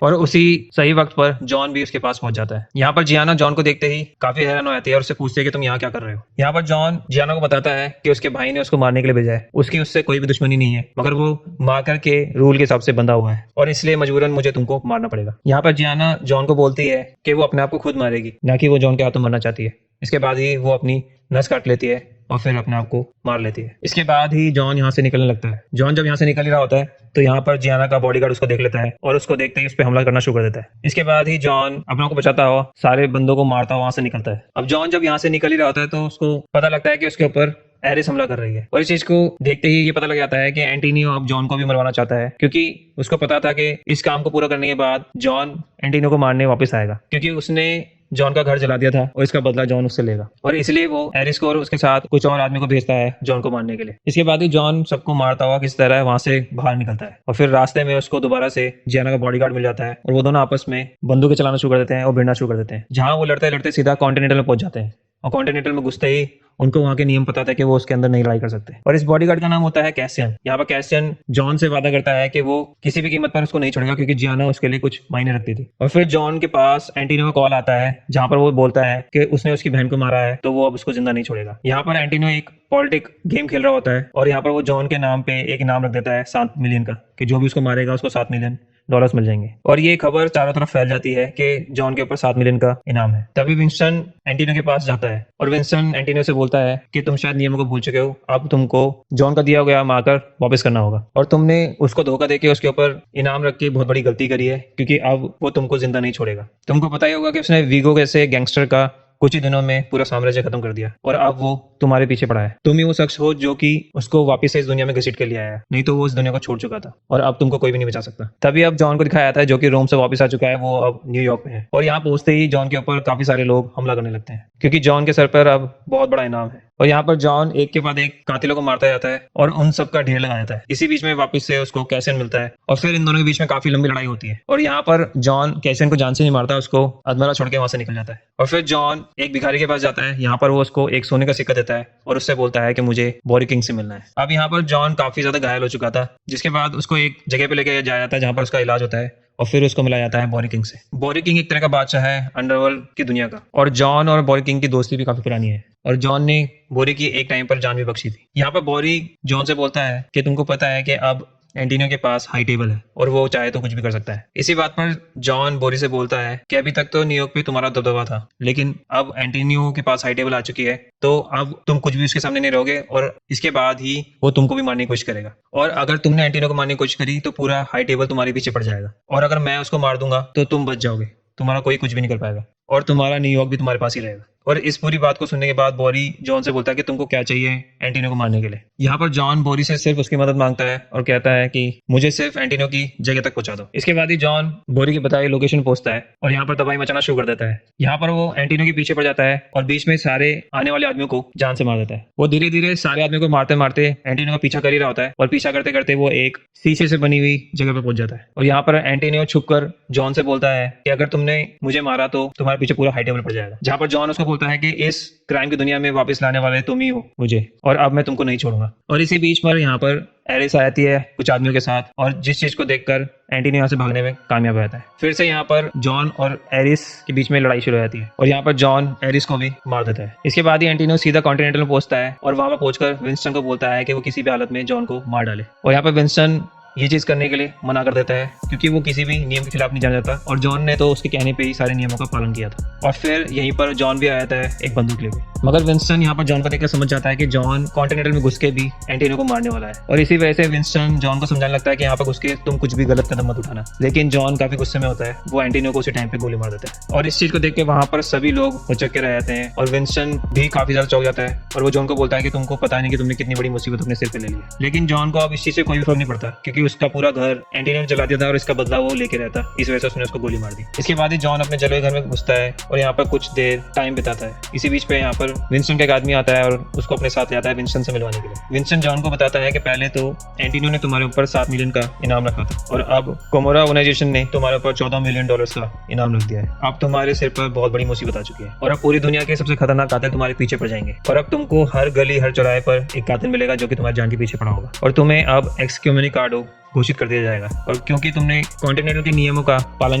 और उसी सही वक्त पर जॉन भी उसके पास पहुंच जाता है। यहाँ पर जियाना जॉन को देखते ही काफी हैरान हो जाती है और उससे पूछती है कि तुम यहाँ क्या कर रहे हो। यहाँ पर जॉन जियाना को बताता है कि उसके भाई ने उसको मारने के लिए भेजा है, उसकी उससे कोई भी दुश्मनी नहीं है, मगर वो मार्कर के रूल के हिसाब से बंधा हुआ है और इसलिए मजबूरन मुझे तुमको मारना पड़ेगा। यहाँ पर जियाना जॉन को बोलती है कि वो अपने आप को खुद मारेगी, ना कि वो जॉन के हाथों मरना चाहती है। इसके बाद ही वो अपनी नस काट लेती है और फिर अपने आप को मार लेती है। इसके बाद ही जॉन यहाँ से निकलने लगता है। जॉन जब यहाँ से निकल ही रहा होता है तो यहाँ पर जियाना का बॉडीगार्ड उसको देख लेता है और उसको देखते ही उस पर हमला करना शुरू कर देता है। इसके बाद ही जॉन अपने को बचाता हुआ सारे बंदों को मारता हुआ वहां से निकलता है। अब जॉन जब यहाँ से निकल ही रहा होता है तो उसको पता लगता है कि उसके ऊपर एरिस हमला कर रही है और इस चीज को देखते ही ये पता लग जाता है कि एंटोनियो अब जॉन को भी मरवाना चाहता है, क्योंकि उसको पता था कि इस काम को पूरा करने के बाद जॉन एंटोनियो को मारने वापस आएगा, क्योंकि उसने जॉन का घर जला दिया था और इसका बदला जॉन उससे लेगा और इसलिए वो एरिस को और उसके साथ कुछ और आदमी को भेजता है जॉन को मारने के लिए। इसके बाद ही जॉन सबको मारता हुआ किसी तरह वहां से बाहर निकलता है और फिर रास्ते में उसको दोबारा से जियाना का बॉडीगार्ड मिल जाता है और वो दोनों आपस में बंदूकें चलाना शुरू कर देते हैं और भिड़ना शुरू कर देते हैं। जहां वो लड़ते लड़ते सीधा कॉन्टिनेंटल में पहुंच जाते हैं और कॉन्टिनेंटल में घुसते ही उनको वहां के नियम पता था कि वो उसके अंदर नहीं लड़ाई कर सकते और इस बॉडीगार्ड का नाम होता है कैसियन। यहाँ पर कैसियन जॉन से वादा करता है कि वो किसी भी कीमत पर उसको नहीं छोड़ेगा, क्योंकि जियाना उसके लिए कुछ मायने रखती थी। और फिर जॉन के पास एंटोनियो का कॉल आता है जहां पर वो बोलता है कि उसने उसकी बहन को मारा है तो वो अब उसको जिंदा नहीं छोड़ेगा। यहाँ पर एंटोनियो एक पॉलिटिक गेम खेल रहा होता है और यहाँ पर वो जॉन के नाम पे एक इनाम रख देता है 7 मिलियन का, कि जो भी उसको मारेगा उसको 7 मिलियन डॉलर्स मिल जाएंगे। और ये खबर चारों तरफ फैल जाती है कि जॉन के ऊपर 7 मिलियन का इनाम है। तभी विंस्टन एंटोनियो के पास जाता है और विंस्टन एंटोनियो से बोलता है कि तुम शायद नियमों को भूल चुके हो, अब तुमको जॉन का दिया गया मार्कर वापस करना होगा और तुमने उसको धोखा देके उसके ऊपर इनाम रख के बहुत बड़ी गलती करी है, क्योंकि अब वो तुमको जिंदा नहीं छोड़ेगा। तुमको पता ही होगा कि उसने वीगो जैसे गैंगस्टर का कुछ ही दिनों में पूरा साम्राज्य खत्म कर दिया और अब वो तुम्हारे पीछे पड़ा है। तुम ही वो शख्स हो जो कि उसको वापस से इस दुनिया में घसीट के लिए आया है, नहीं तो वो इस दुनिया को छोड़ चुका था और अब तुमको कोई भी नहीं बचा सकता। तभी अब जॉन को दिखाया जाता है जो कि रोम से वापस आ चुका है, वो अब न्यूयॉर्क में है और यहाँ पहुंचते ही जॉन के ऊपर काफी सारे लोग हमला करने लगते हैं, क्योंकि जॉन के सर पर अब बहुत बड़ा इनाम है और यहाँ पर जॉन एक के बाद एक कातिलों को मारता जाता है और उन सब का ढेर लगा जाता है। इसी बीच में वापस से उसको कैसियन मिलता है और फिर इन दोनों के बीच में काफी लंबी लड़ाई होती है और यहाँ पर जॉन कैसियन को जान से नहीं मारता, उसको अधमरा छोड़ के वहां से निकल जाता है और फिर जॉन एक भिखारी के पास जाता है। यहाँ पर वो उसको एक सोने का सिक्का देता है और उससे बोलता है कि मुझे बॉरी किंग से मिलना है। अब यहाँ पर जॉन काफी ज्यादा घायल हो चुका था, जिसके बाद उसको एक जगह पे लेके जाया जाता है जहाँ पर उसका इलाज होता है और फिर उसको मिलाया जाता है बॉरी किंग से। बॉरी किंग एक तरह का बादशाह है अंडरवर्ल्ड की दुनिया का और जॉन और बॉरी किंग की दोस्ती भी काफी पुरानी है और जॉन ने बोरी की एक टाइम पर जान भी बख्शी थी। यहाँ पर बोरी जॉन से बोलता है कि तुमको पता है कि अब एंटोनियो के पास हाई टेबल है और वो चाहे तो कुछ भी कर सकता है। इसी बात पर जॉन बोरी से बोलता है कि अभी तक तो न्यूयॉर्क पे तुम्हारा दबदबा था, लेकिन अब एंटोनियो के पास हाई टेबल आ चुकी है तो अब तुम कुछ भी उसके सामने नहीं रहोगे और इसके बाद ही वो तुमको भी मारने की कोशिश करेगा और अगर तुमने एंटोनियो को मारने की कोशिश करी तो पूरा हाई टेबल तुम्हारे पीछे पड़ जाएगा और अगर मैं उसको मार दूंगा तो तुम बच जाओगे, तुम्हारा कोई कुछ भी नहीं कर पाएगा और तुम्हारा न्यूयॉर्क भी तुम्हारे पास ही रहेगा। और इस पूरी बात को सुनने के बाद बोरी जॉन से बोलता है कि तुमको क्या चाहिए एंटोनियो को मारने के लिए। यहाँ पर जॉन बोरी से सिर्फ उसकी मदद मांगता है और कहता है कि मुझे सिर्फ एंटोनियो की जगह तक पहुंचा दो। इसके बाद ही जॉन बोरी की बताई लोकेशन पहुंचता है और यहाँ पर तबाही मचाना शुरू कर देता है। यहाँ पर वो एंटोनियो के पीछे पड़ जाता है और बीच में सारे आने वाले आदमियों को जान से मार देता है। वो धीरे धीरे सारे आदमियों को मारते मारते एंटोनियो का पीछा कर ही रहा होता है और पीछा करते करते वो एक शीशे से बनी हुई जगह पर पहुंच जाता है और यहाँ पर एंटोनियो छुपकर जॉन से बोलता है कि अगर तुमने मुझे मारा तो तुम्हारे पीछे पूरा हाई टेबल पड़ जाएगा। जहाँ पर जॉन उसको बोलता है कि इस क्राइम की दुनिया में वापस लाने वाले तुम ही हो मुझे और अब मैं तुमको नहीं छोड़ूंगा। और इसी बीच पर यहाँ पर एरिस आ जाती है कुछ आदमियों के साथ और जिस चीज को देखकर एंटोनियो यहाँ से भागने में कामयाब हो जाता है। फिर से यहाँ पर जॉन और एरिस के बीच में लड़ाई शुरू हो जाती है और यहाँ पर जॉन एरिस को भी मार देता है। इसके बाद ही एंटोनियो सीधा कॉन्टिनेंटल में पहुंचता है और वहां पर पहुंचकर विंस्टन को बोलता है कि वो किसी भी हालत में जॉन को मार डाले और यहाँ पर विंस्टन ये चीज करने के लिए मना कर देता है क्योंकि वो किसी भी नियम के खिलाफ नहीं जाना चाहता और जॉन ने तो उसके कहने पे ही सारे नियमों का पालन किया था। और फिर यहीं पर जॉन भी आया था एक बंदूक लेके, मगर विंस्टन यहाँ पर जॉन को देखकर समझ जाता है कि जॉन कॉन्टिनेंटल में घुस के भी एंटोनियो को मारने वाला है और इसी वजह से विंस्टन जॉन को समझाने लगता है कि यहाँ पर घुस के तुम कुछ भी गलत कदम मत उठाना। लेकिन जॉन काफी गुस्से में होता है, वो एंटोनियो को उसी टाइम पे गोली मार देता है और इस चीज को देख के वहां पर सभी लोग उचक के रह जाते हैं और विंस्टन भी काफी ज्यादा चौंक जाता है और वो जॉन को बोलता है कि तुमको पता नहीं कि तुमने कितनी बड़ी मुसीबत अपने सिर पे ले ली है। लेकिन जॉन को अब इस चीज से कोई फर्क नहीं पड़ता क्योंकि क्योंकि उसका पूरा घर एंटीनियो ने जला दिया था और इसका बदला वो लेके रहता, इस वजह से उसने उसको गोली मार दी। इसके बाद ही जॉन अपने जले घर में घुसता है और यहाँ पर कुछ देर टाइम बिताता है। इसी बीच पे यहाँ पर विंस्टन का एक आदमी आता है और उसको अपने साथ जाता है विंस्टन से मिलवाने के लिए। विंस्टन जॉन को बताता है कि पहले तो एंटीनियो ने तुम्हारे ऊपर 7 मिलियन का इनाम रखा था और अब कोमोरा ऑर्गेनाइजेशन ने तुम्हारे ऊपर $14 मिलियन का इनाम रख दिया है। अब तुम्हारे सिर पर बहुत बड़ी मुसीबत आ चुकी है और अब पूरी दुनिया के सबसे खतरनाक कातिल तुम्हारे पीछे पड़ जाएंगे और अब तुमको हर गली हर चौराहे पर एक कातिल मिलेगा जो कि तुम्हारी जान के पीछे पड़ा होगा और तुम्हें अब एक्सकम्युनिकाडो घोषित कर दिया जाएगा। और क्योंकि तुमने कॉन्टिनेंटल के नियमों का पालन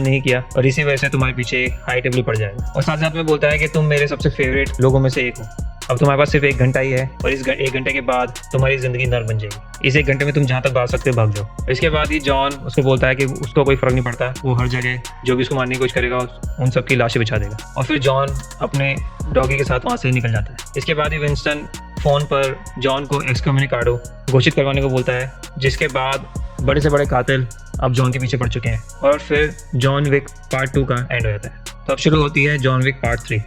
नहीं किया और इसी वजह से तुम्हारे पीछे हाई टेबल पड़ जाएगा। और साथ साथ में बोलता है कि तुम मेरे सबसे फेवरेट लोगों में से एक हो। अब तुम्हारे पास सिर्फ 1 घंटा ही है और इस 1 घंटे के बाद तुम्हारी जिंदगी नर्क बन जाएगी। इस 1 घंटे में तुम जहाँ तक भाग सकते हो भाग जाओ। इसके बाद ही जॉन उसको बोलता है कि उसको कोई फर्क नहीं पड़ता, वो हर जगह जो भी उसको मारने की कोशिश करेगा उन सबकी लाशें बिछा देगा। और फिर जॉन अपने डॉगी के साथ वहाँ से निकल जाता है। इसके बाद ही विंस्टन फोन पर जॉन को एक्सकम्युनिकाडो घोषित करवाने को बोलता है, जिसके बाद बड़े से बड़े कातिल अब जॉन के पीछे पड़ चुके हैं और फिर जॉन विक पार्ट 2 का एंड हो जाता है। तो अब शुरू होती है जॉन विक पार्ट 3।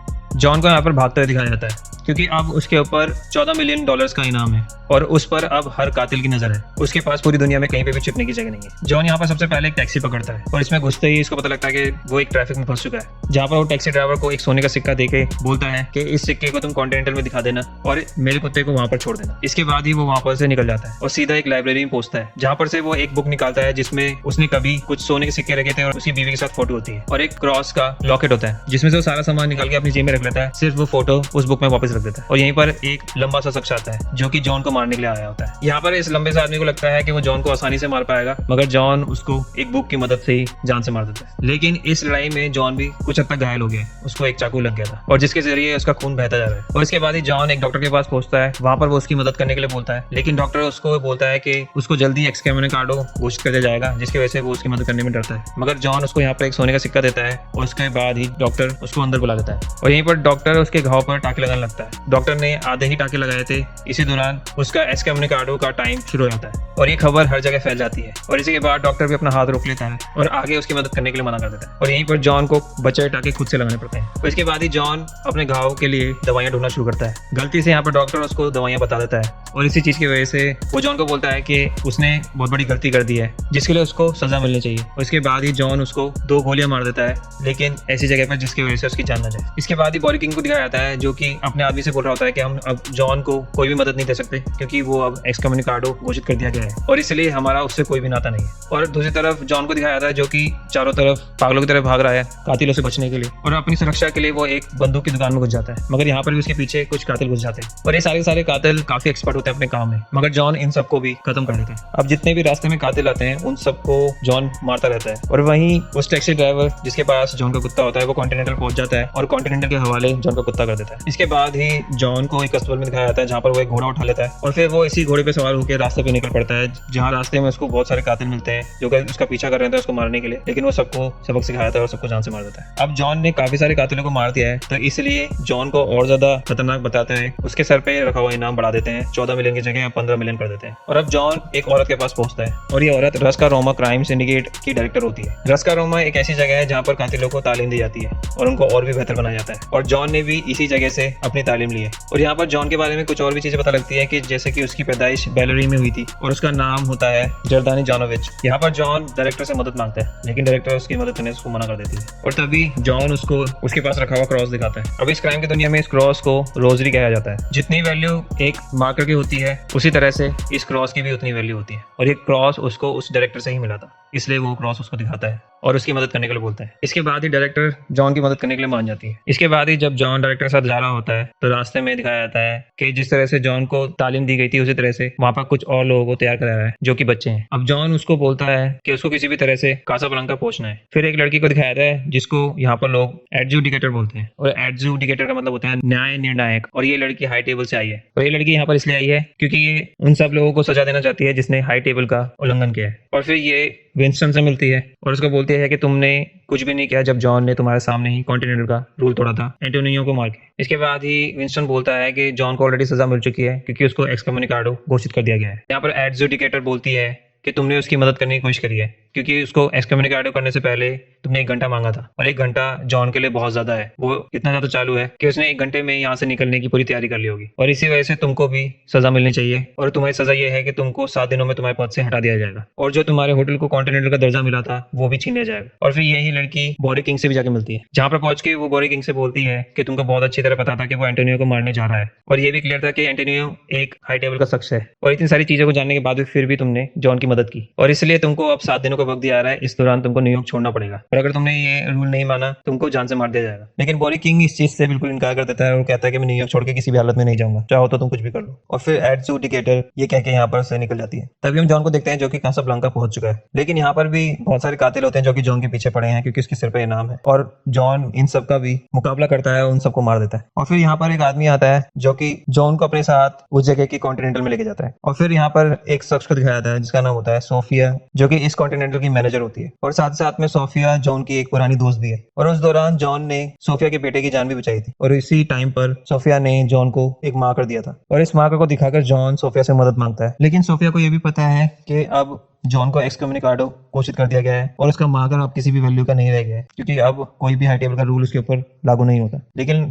जॉन को यहाँ पर भागते हुए दिखाया जाता है क्योंकि अब उसके ऊपर $14 मिलियन का इनाम है और उस पर अब हर कातिल की नजर है। उसके पास पूरी दुनिया में कहीं पे भी छिपने की जगह नहीं है। जॉन यहाँ पर सबसे पहले एक टैक्सी पकड़ता है और इसमें घुसते ही इसको पता लगता है कि वो एक ट्रैफिक में फंस चुका है, जहाँ पर वो टैक्सी ड्राइवर को एक सोने का सिक्का देके बोलता है कि इस सिक्के को तुम कॉन्टिनेंटल में दिखा देना और मेरे कुत्ते को वहाँ पर छोड़ देना। इसके बाद ही वो वहाँ पर से निकल जाता है और सीधा एक लाइब्रेरी में पहुंचता है, जहाँ पर से वो एक बुक निकालता है जिसमें उसने कभी कुछ सोने के सिक्के रखे थे और उसकी बीवी के साथ फोटो होती है और एक क्रॉस का लॉकेट होता है, जिसमें से वो सारा सामान निकाल के अपनी जेब में रख लेता है, सिर्फ वो फोटो उस बुक में वापस रख देता है। और यहीं पर एक लंबा सा शख्स आता है जो कि जॉन को मारने के लिए आया होता है। यहाँ पर इस लंबे से आदमी को लगता है कि वो जॉन को आसानी से मार पाएगा, मगर जॉन उसको एक बुक की मदद से ही जान से मार देता है। लेकिन इस लड़ाई में जॉन भी कुछ हद तक घायल हो गया, उसको एक चाकू लग गया था और जिसके जरिए उसका खून बहता जा रहा है। और इसके बाद ही जॉन एक डॉक्टर के पास पहुंचता है, वहां पर वो उसकी मदद करने के लिए बोलता है, लेकिन डॉक्टर उसको बोलता है कि उसको जल्दी एक्सकम्युनिकाडो घोषित कर दिया जाएगा, जिसकी वजह से वो उसकी मदद करने में डरता है। मगर जॉन उसको यहाँ पर एक सोने का सिक्का देता है और उसके बाद ही डॉक्टर उसको अंदर बुला लेता है और यहीं पर डॉक्टर उसके घाव पर टाके लगाने लगता है। डॉक्टर ने आधे ही टाके लगाए थे। इसी दौरान उसका एक्सकम्युनिकाडो का टाइम शुरू हो जाता है और ये खबर हर जगह फैल जाती है और इसी के बाद डॉक्टर भी अपना हाथ रोक लेता है और आगे उसकी मदद करने के लिए मना कर देता है और यहीं पर जॉन को बचे टाके खुद से लगाने पड़ते हैं। और इसके बाद ही जॉन अपने घाव के लिए दवाइयां ढूंढना शुरू करता है। गलती से यहाँ पर डॉक्टर उसको दवाइयां बता देता है और इसी चीज की वजह से वो जॉन को बोलता है कि उसने बहुत बड़ी गलती कर दी है, जिसके लिए उसको सजा मिलनी चाहिए। और इसके बाद ही जॉन उसको 2 गोलियां मार देता है, लेकिन ऐसी जगह पर जिसकी वजह से उसकी जान ना जाए। इसके बाद ही बॉडी किंग को दिखाया जाता है जो कि अपने आदमी से बोल रहा होता है कि हम अब जॉन को कोई भी मदद नहीं दे सकते क्योंकि वो अब एक्सकम्युनिकाडो घोषित कर दिया गया है और इसलिए हमारा उससे कोई भी नाता नहीं है। और दूसरी तरफ जॉन को दिखाया जाता है जो कि चारों तरफ पागलों की तरह भाग रहा है कातिलों से बचने के लिए और अपनी सुरक्षा के लिए वो एक बंदूक की दुकान में घुस जाता है, मगर यहाँ पर भी उसके पीछे कुछ कातिल घुस जाते हैं और ये सारे कातिल काफी एक्सपर्ट होते हैं अपने काम में, मगर जॉन इन सबको भी खत्म कर देते हैं। अब जितने भी रास्ते में कातिल आते हैं उन सबको जॉन मारता रहता है और वहीं उस टैक्सी ड्राइवर जिसके पास जॉन का कुत्ता होता है वो कॉन्टिनेंटल पहुंच जाता है और कॉन्टिनेंटल के हवाले जॉन का कुत्ता कर देता है। इसके बाद ही जॉन को एक अस्पताल में दिखाया जाता है जहाँ पर वो एक घोड़ा उठा लेता है और फिर वो इसी घोड़े पे सवार होकर रास्ते पे निकल पड़ता है, जहाँ रास्ते में उसको बहुत सारे कातिल मिलते हैं जो कि उसका पीछा कर रहे थे उसको मारने के लिए, लेकिन वो सबको सबक सिखाता है और सबको जान से मार देता है। अब जॉन ने काफी सारे कातिलों को मार दिया है तो इसलिए जॉन को और ज्यादा खतरनाक बताते हैं, उसके सर पे रखा हुआ इनाम बढ़ा देते हैं, 14 मिलियन की जगह 15 मिलियन कर देते हैं। और अब जॉन एक औरत के पास पहुंचता है और ये औरत रस्का रोमा क्राइम सिंडिकेट की डायरेक्टर होती है। रस्का रोमा एक ऐसी जगह है जहाँ पर कातिलों को तालीम दी जाती है और उनको और भी बेहतर बनाया जाता है और जॉन ने भी इसी जगह से अपनी तालीम ली है। और यहाँ पर जॉन के बारे में कुछ और भी चीजें पता लगती है कि जैसे कि उसकी पैदाइश बेलरी में हुई थी और उसका नाम होता है जर्दानी जानोविच। यहाँ पर जॉन डायरेक्टर से मदद मांगता है लेकिन डायरेक्टर उसकी मदद करने से उसको मना कर देती है और तभी जॉन उसको उसके पास रखा हुआ क्रॉस दिखाता है। अब इस क्राइम की दुनिया में इस क्रॉस को रोजरी कहा जाता है। जितनी वैल्यू एक मार्कर की होती है उसी तरह से इस क्रॉस की भी उतनी वैल्यू होती है और ये क्रॉस उसको उस डायरेक्टर से ही मिला था, इसलिए वो क्रॉस उसको दिखाता है और उसकी मदद करने के लिए बोलता है। इसके बाद ही डायरेक्टर जॉन की मदद करने के लिए मान जाती है। इसके बाद ही जब जॉन डायरेक्टर के साथ जा रहा होता है तो रास्ते में दिखाया जाता है कि जिस तरह से जॉन को तालीम दी गई थी उसी तरह से वहाँ पर कुछ और लोगों को तैयार करा रहा है जो कि बच्चे हैं। अब जॉन उसको बोलता है कि उसको किसी भी तरह से कासाब्लांका पहुंचना है। फिर एक लड़की को दिखाया जाता है जिसको यहाँ पर लोग एडजुडिकेटर बोलते हैं और एडजुडिकेटर का मतलब होता है न्याय निर्णायक और ये लड़की हाई टेबल से आई है और ये लड़की यहाँ पर इसलिए आई है क्योंकि ये उन सब लोगों को सजा देना चाहती है जिसने हाई टेबल का उल्लंघन किया है। और फिर ये विंस्टन से मिलती है और उसको बोलती है कि तुमने कुछ भी नहीं किया जब जॉन ने तुम्हारे सामने ही कॉन्टिनेंटल का रूल तोड़ा था एंटोनियो को मार के। इसके बाद ही विंस्टन बोलता है कि जॉन को ऑलरेडी सजा मिल चुकी है क्योंकि उसको एक्सकम्युनिकाडो घोषित कर दिया गया है। यहाँ पर एडजुडिकेटर बोलती है कि तुमने उसकी मदद करने की कोशिश करी है, क्योंकि उसको एक्सकम्युनिकेट करने से पहले तुमने 1 घंटा मांगा था और 1 घंटा जॉन के लिए बहुत ज्यादा है। वो इतना ज्यादा चालू है कि उसने 1 घंटे में यहाँ से निकलने की पूरी तैयारी कर ली होगी और इसी वजह से तुमको भी सजा मिलनी चाहिए। और तुम्हारी सजा ये है कि तुमको 7 दिनों में तुम्हारे पद से हटा दिया जाएगा और जो तुम्हारे होटल को कॉन्टिनेंटल का दर्जा मिला था वो भी छीन लिया जाएगा। और फिर यही लड़की बॉरी किंग से भी जाके मिलती है, जहाँ पर पहुंच के वो बॉरी किंग से बोलती है कि तुमको बहुत अच्छी तरह पता था कि वो एंटोनियो को मारने जा रहा है और ये भी क्लियर था कि एंटोनियो एक हाई टेबल का शख्स है। और इतनी सारी चीजों को जानने के बाद भी फिर भी तुमने जॉन की मदद की और इसलिए तुमको अब 7 दिनों का वक्त दिया आ रहा है। इस दौरान तुमको न्यूयॉर्क छोड़ना पड़ेगा और अगर तुमने ये रूल नहीं माना तुमको जान से मार दिया जाएगा। लेकिन बॉरी किंग इस चीज से बिल्कुल इनकार कर देता है और कहता है कि मैं न्यूयॉर्क छोड़ के किसी भी हालत में नहीं जाऊंगा, चाहो तो तुम कुछ भी कर लो। और फिर एडजुडिकेटर ये कह के यहाँ पर से निकल जाती है। तभी हम जॉन को देखते हैं जो कि कासाब्लांका पहुंच चुका है, लेकिन यहाँ पर भी बहुत सारे कातिल होते हैं जो कि जॉन के पीछे पड़े हैं क्योंकि उसके सिर पर इनाम है और जॉन इन सब का भी मुकाबला करता है, उन सबको मार देता है। और फिर यहाँ पर एक आदमी आता है जो कि जॉन को अपने साथ उस जगह की कॉन्टिनेंटल में लेके जाता है और फिर यहाँ पर एक शख्स को दिखाया जाता है जिसका नाम होता है सोफिया, जो कि इस कॉन्टिनेंटल की मैनेजर होती है और साथ साथ में सोफिया जॉन की एक पुरानी दोस्त भी है। और उस दौरान जॉन ने सोफिया के बेटे की जान भी बचाई थी और इसी टाइम पर सोफिया ने जॉन को एक मार्कर दिया था और इस मार्कर को दिखाकर जॉन सोफिया से मदद मांगता है। लेकिन सोफिया को यह भी पता है कि अब जॉन को एक्सकम्युनिकेटो घोषित कर दिया गया है और उसका मार्कर अब किसी भी वैल्यू का नहीं रह गया है क्योंकि अब कोई भी हाई टेबल का रूल उसके ऊपर लागू नहीं होता। लेकिन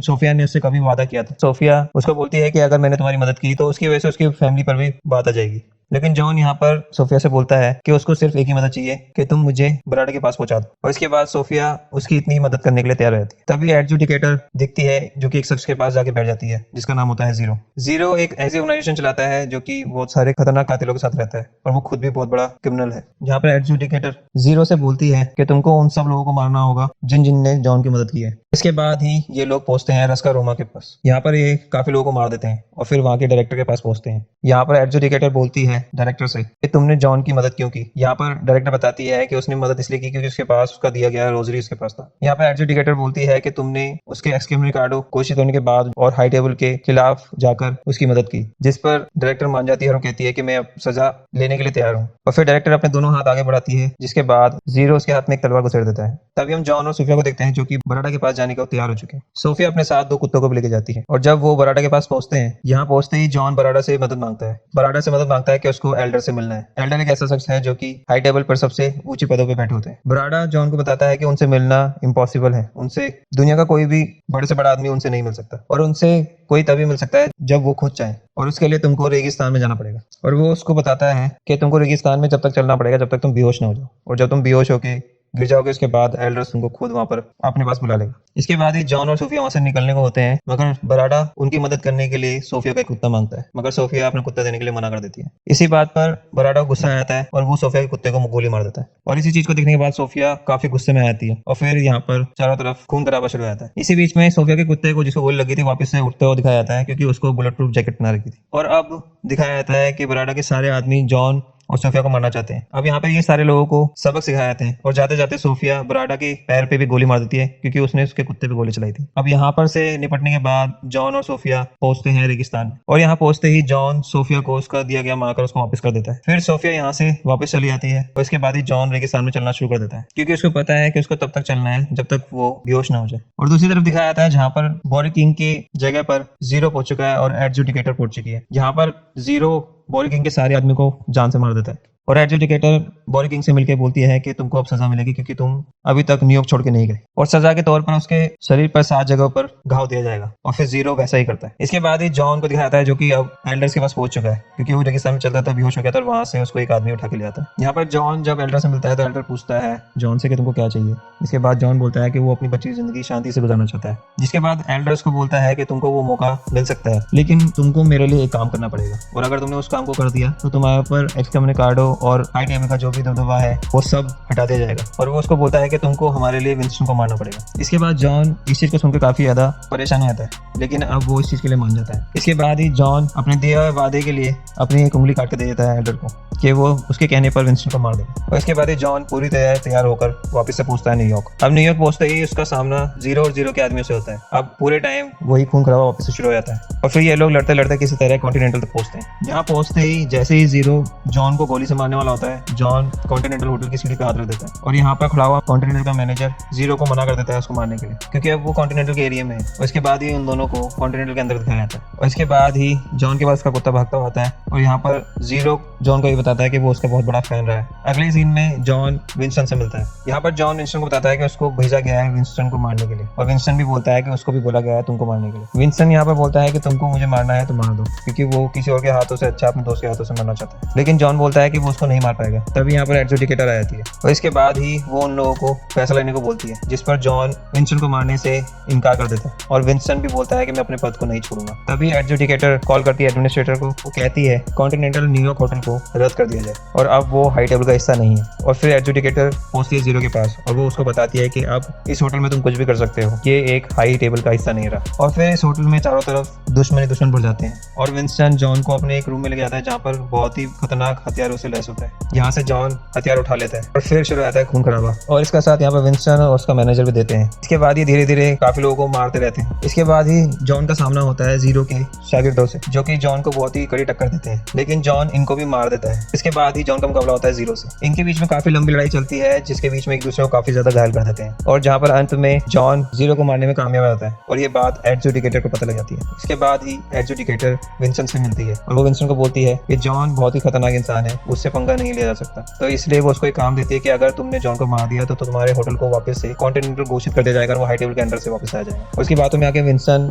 सोफिया ने उससे कभी वादा किया था। सोफिया उसको बोलती है कि अगर मैंने तुम्हारी मदद की तो उसकी वजह से उसकी फैमिली पर भी बात आ जाएगी। लेकिन जॉन यहाँ पर सोफिया से बोलता है कि उसको सिर्फ एक ही मदद चाहिए कि तुम मुझे बराडा के पास पहुंचा दो और इसके बाद सोफिया उसकी इतनी मदद करने के लिए तैयार रहती है। तभी एडजुडिकेटर दिखती है जो कि एक शख्स के पास जाके बैठ जाती है जिसका नाम होता है जीरो। जीरो एक ऐसी ऑर्गेनाइजेशन चलाता है जो कि बहुत सारे खतरनाक कातिलों के साथ रहता है और वो खुद भी बहुत बड़ा क्रिमिनल है। जहाँ पर एडजुडिकेटर जीरो से बोलती है कि तुमको उन सब लोगों को मारना होगा जिन ने जॉन की मदद की है। इसके बाद ही ये लोग पहुंचते हैं रस्का रोमा के पास। यहाँ पर ये काफी लोगों को मार देते हैं और फिर वहाँ के डायरेक्टर के पास पहुंचते हैं। यहाँ पर एडजुडिकेटर बोलती है डायरेक्टर से कि तुमने जॉन की मदद क्यों की। यहाँ पर डायरेक्टर बताती है कि उसने मदद इसलिए की क्योंकि उसके पास उसका दिया गया रोजरी उसके पास था। यहाँ पर एडजुडिकेटर बोलती है कि तुमने उसके एक्सकम्युनिकेटो घोषित होने के बाद और हाई टेबल के खिलाफ जाकर उसकी मदद की, जिस पर डायरेक्टर मान जाती है और कहती है कि मैं अब सजा लेने के लिए तैयार हूँ। और फिर डायरेक्टर अपने दोनों हाथ आगे बढ़ाती है जिसके बाद जीरो उसके हाथ में एक तलवार घुसेड़ देता है। तभी हम जॉन और सोफिया को देखते हैं जो कि बराडा के पास जाने को तैयार हो चुके हैं। सोफिया अपने साथ 2 कुत्तों को भी लेके जाती है और जब वो बराडा के पास पहुंचते हैं, यहाँ पहुंचते ही जॉन बराडा से मदद मांगता है। बराडा से मदद मांगता है कि उसको एल्डर से मिलना है। एल्डर एक ऐसा शख्स है जो कि हाई टेबल पर सबसे ऊंची पदों पे बैठे होते हैं। बराडा जॉन को बताता है कि उनसे मिलना इम्पॉसिबल है, उनसे दुनिया का कोई भी बड़े से बड़ा आदमी उनसे नहीं मिल सकता और उनसे कोई तभी मिल सकता है जब वो खुद चाहे और उसके लिए तुमको रेगिस्तान में जाना पड़ेगा। और वो उसको बताता है कि तुमको रेगिस्तान में जब तक चलना पड़ेगा जब तक तुम बेहोश ना हो जाओ और जब तुम बेहोश होके गिर जाओगे उसके बाद एल्डर्स तुमको खुद वहां पर अपने पास बुला लेगा। इसके बाद ही जॉन और सोफिया वहां से निकलने को होते हैं, मगर बराडा उनकी मदद करने के लिए सोफिया का एक कुत्ता मांगता है, मगर सोफिया अपना कुत्ता देने के लिए मना कर देती है। इसी बात पर बराडा को गुस्सा आता है और वो सोफिया के कुत्ते को गोली मार देता है और इसी चीज को देखने के बाद सोफिया काफी गुस्से में आती है और फिर यहाँ पर चारों तरफ खून खराबा शुरू हो जाता है। इसी बीच में सोफिया के कुत्ते को जिसको गोली लगी थी वापस से उठते हुए दिखाया जाता है क्योंकि उसको बुलेट प्रूफ जैकेट बना रखी थी। और अब दिखाया जाता है कि बराडा के सारे आदमी जॉन और सोफिया को मारना चाहते हैं। अब यहाँ पर ये सारे लोगों को सबक सिखाए जाते हैं और जाते जाते सोफिया बराडा के पैर पे भी गोली मार देती है क्योंकि उसने उसके कुत्ते पे गोली चलाई थी। अब यहाँ पर से निपटने के बाद जॉन और सोफिया पहुंचते हैं रेगिस्तान में और यहाँ पहुंचते ही जॉन सोफिया को उसका दिया गया मार्कर उसको वापस कर देता है। फिर सोफिया यहाँ से वापस चली जाती है और इसके बाद ही जॉन रेगिस्तान में चलना शुरू कर देता है क्योंकि उसको पता है कि उसको तब तक चलना है जब तक वो बेहोश ना हो जाए। और दूसरी तरफ दिखाया जाता है जहाँ पर बॉरी किंग की जगह पर जीरो पहुंच चुका है और एडजुडिकेटर पहुंच चुकी है। यहाँ पर जीरो बॉरी किंग के सारे आदमी को जान से मार देता है और एडजुडिकेटर बॉरी किंग से मिलकर बोलती है कि तुमको अब सजा मिलेगी क्योंकि तुम अभी तक न्यूयॉर्क छोड़ के नहीं गए और सजा के तौर पर उसके शरीर पर 7 जगहों पर घाव दिया जाएगा। और फिर जीरो वैसा ही करता है। इसके बाद ही जॉन को दिखाता है जो कि अब एल्डर्स के पास पहुंच चुका है क्योंकि वो रेगिस्तान में चलता था, बेहोश हो गया था और वहां से उसको एक आदमी उठा के ले आता है। यहाँ पर जॉन जब एल्डर से मिलता है तो एल्डर पूछता है जॉन से कि तुमको क्या चाहिए। इसके बाद जॉन बोलता है कि वो अपनी बची जिंदगी शांति से गुजारना चाहता है, जिसके बाद एल्डर उसको बोलता है कि तुमको वो मौका मिल सकता है लेकिन तुमको मेरे लिए एक काम करना पड़ेगा और अगर तुमने उस काम को कर दिया तो तुम्हारे पर एक्सकम्युनिकेटो और हाई टेबल जो भी दबदबा है वो सब हटा दिया जाएगा। और वो उसको बोलता है कि तुमको हमारे लिए विंस्टन को मारना पड़ेगा। इसके बाद जॉन इस चीज को सुनकर काफी ज्यादा परेशान हो जाता है लेकिन अब वो इस चीज के लिए मान जाता है। इसके बाद ही जॉन अपने दिए हुए वादे के लिए अपनी एक उंगली काट के दे देता है एल्डर को कि वो उसके कहने पर विंस्टन को मार देगा। और इसके बाद ही जॉन पूरी तरह तैयार होकर वापस से पहुंचता है न्यूयॉर्क। अब न्यूयॉर्क पहुंचते ही उसका सामना जीरो और जीरो के आदमियों से होता है। अब पूरे टाइम वही खून खराबा वापस से शुरू हो जाता है और फिर ये लोग लड़ते लड़ते किसी तरह कॉन्टिनेंटल तक पहुंचते हैं। यहाँ पहुंचते ही जैसे ही जीरो जॉन को गोली से मारने वाला होता है, जॉन कॉन्टिनेंटल होटल की सीढ़ी पे हाथ रख देता है और यहाँ पर खड़ा हुआ कॉन्टिनेंटल का मैनेजर जीरो को मना कर देता है उसको मारने के लिए, क्योंकि अब वो कॉन्टिनेंटल के एरिया में है। और इसके बाद ही उन दोनों को कॉन्टिनेंटल के अंदर दिखाया जाता है। और इसके बाद ही जॉन के पास का कुत्ता भागता हुआ आता है और यहाँ पर जीरो जॉन को ये बताता है कि वो उसका बहुत बड़ा फैन रहा है। अगले सीन में जॉन विंस्टन से मिलता है। यहाँ पर जॉन विंस्टन को बताता है कि उसको भेजा गया है विंस्टन को मारने के लिए, और विंस्टन भी बोलता है कि उसको भी बोला गया है तुमको मारने के लिए। विंस्टन यहाँ पर बोलता है कि तुमको मुझे मारना है तो मार दो, क्योंकि वो किसी और के हाथों से अच्छा अपने दोस्त के हाथों से मरना चाहता है। लेकिन जॉन बोलता है कि वो उसको नहीं मार पाएगा। तभी यहाँ पर एडजुडिकेटर आ जाती है और इसके बाद ही वो उन लोगों को फैसला लेने को बोलती है, जिस पर जॉन विंस्टन को मारने से इनकार कर देता है और विंस्टन भी बोलता है कि मैं अपने पद को नहीं छोड़ूंगा। तभी एडजुडिकेटर कॉल करती है एडमिनिस्ट्रेटर को, वो कहती है कॉन्टिनेंटल न्यूयॉर्क होटल को रद्द कर दिया जाए और अब वो हाई टेबल का हिस्सा नहीं है। और फिर एडजुडिकेटर पहुंचती है जीरो के पास और वो उसको बताती है कि अब इस होटल में तुम कुछ भी कर सकते हो, ये एक हाई टेबल का हिस्सा नहीं रहा। और फिर इस होटल में चारों तरफ दुश्मन भर जाते हैं और विंस्टन जॉन को अपने एक रूम में लेके जाता है जहाँ पर बहुत ही खतरनाक हथियारों से लैस होता है। यहाँ से जॉन हथियार उठा लेता है और फिर शुरू होता है खून खराबा, और इसका साथ यहाँ पर विंस्टन और उसका मैनेजर भी देते हैं। इसके बाद ही धीरे धीरे काफी लोगों को मारते रहते हैं। इसके बाद ही जॉन का सामना होता है जीरो के शागिर्दों से, जो कि जॉन को बहुत ही कड़ी टक्कर देते हैं, लेकिन जॉन इनको भी मार देता है। इसके बाद ही जॉन का मुकाबला होता है जीरो से। इनके बीच में काफी लंबी लड़ाई चलती है, जिसके बीच में एक दूसरे को काफी ज्यादा घायल कर देते हैं, और जहाँ पर अंत में जॉन जीरो को मारने में कामयाब होता है और ये बात एडजुडिकेटर को पता लग जाती है। इसके बाद ही एडजुडिकेटर विंस्टन से मिलती है और वो विंस्टन को बोलती है कि जॉन बहुत ही खतरनाक इंसान है, उससे पंगा नहीं लिया जा सकता। तो इसलिए वो उसको एक काम देती है कि अगर तुमने जॉन को मार दिया तो तुम्हारे होटल को वापस से कॉन्टिनेंटल घोषित कर दिया जाएगा और वो हाई टेबल के अंदर से वापस आ जाएगा। उसकी बातों में आके विंस्टन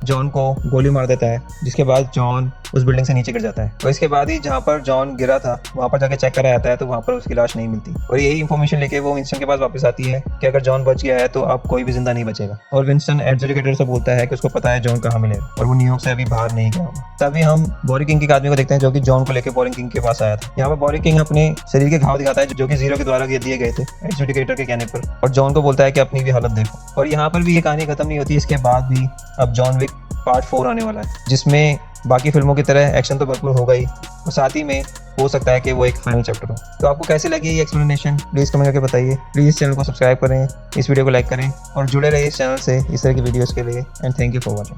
जॉन को गोली मार देता है, जिसके बाद जॉन उस बिल्डिंग से नीचे गिर जाता है। और इसके बाद ही जहाँ पर जॉन गिरा था वहाँ पर जाके चेक कराया जाता है तो वहाँ पर उसकी लाश नहीं मिलती, और यही इन्फॉर्मेशन लेके वो विंस्टन के पास वापस आती है कि अगर जॉन बच गया है तो अब कोई भी जिंदा नहीं बचेगा। और विंस्टन एडजुडिकेटर से बोलता है कि उसको पता है जॉन कहाँ मिलेगा और वो न्यूयॉर्क से अभी बाहर नहीं गया होगा। तभी हम बोरी किंग के आदमी को देखते हैं जो कि जॉन को लेकर बोरी किंग के पास आया था। यहाँ पर बोरी किंग अपने शरीर के घाव दिखाता है जो कि जीरो के द्वारा दिए गए थे एडजुडिकेटर के कहने पर, और जॉन को बोलता है कि अपनी भी हालत देखो। और यहाँ पर भी ये कहानी खत्म नहीं होती। इसके बाद भी अब जॉन विक पार्ट 4 आने वाला है, जिसमें बाकी फिल्मों की तरह एक्शन तो भरपूर होगा ही, और साथ ही में हो सकता है कि वो एक फाइनल चैप्टर हो। तो आपको कैसी लगी ये एक्सप्लेनेशन प्लीज़ कमेंट करके बताइए। प्लीज़ चैनल को सब्सक्राइब करें, इस वीडियो को लाइक करें और जुड़े रहिए इस चैनल से इस तरह की वीडियोज़ के लिए। And thank you for watching.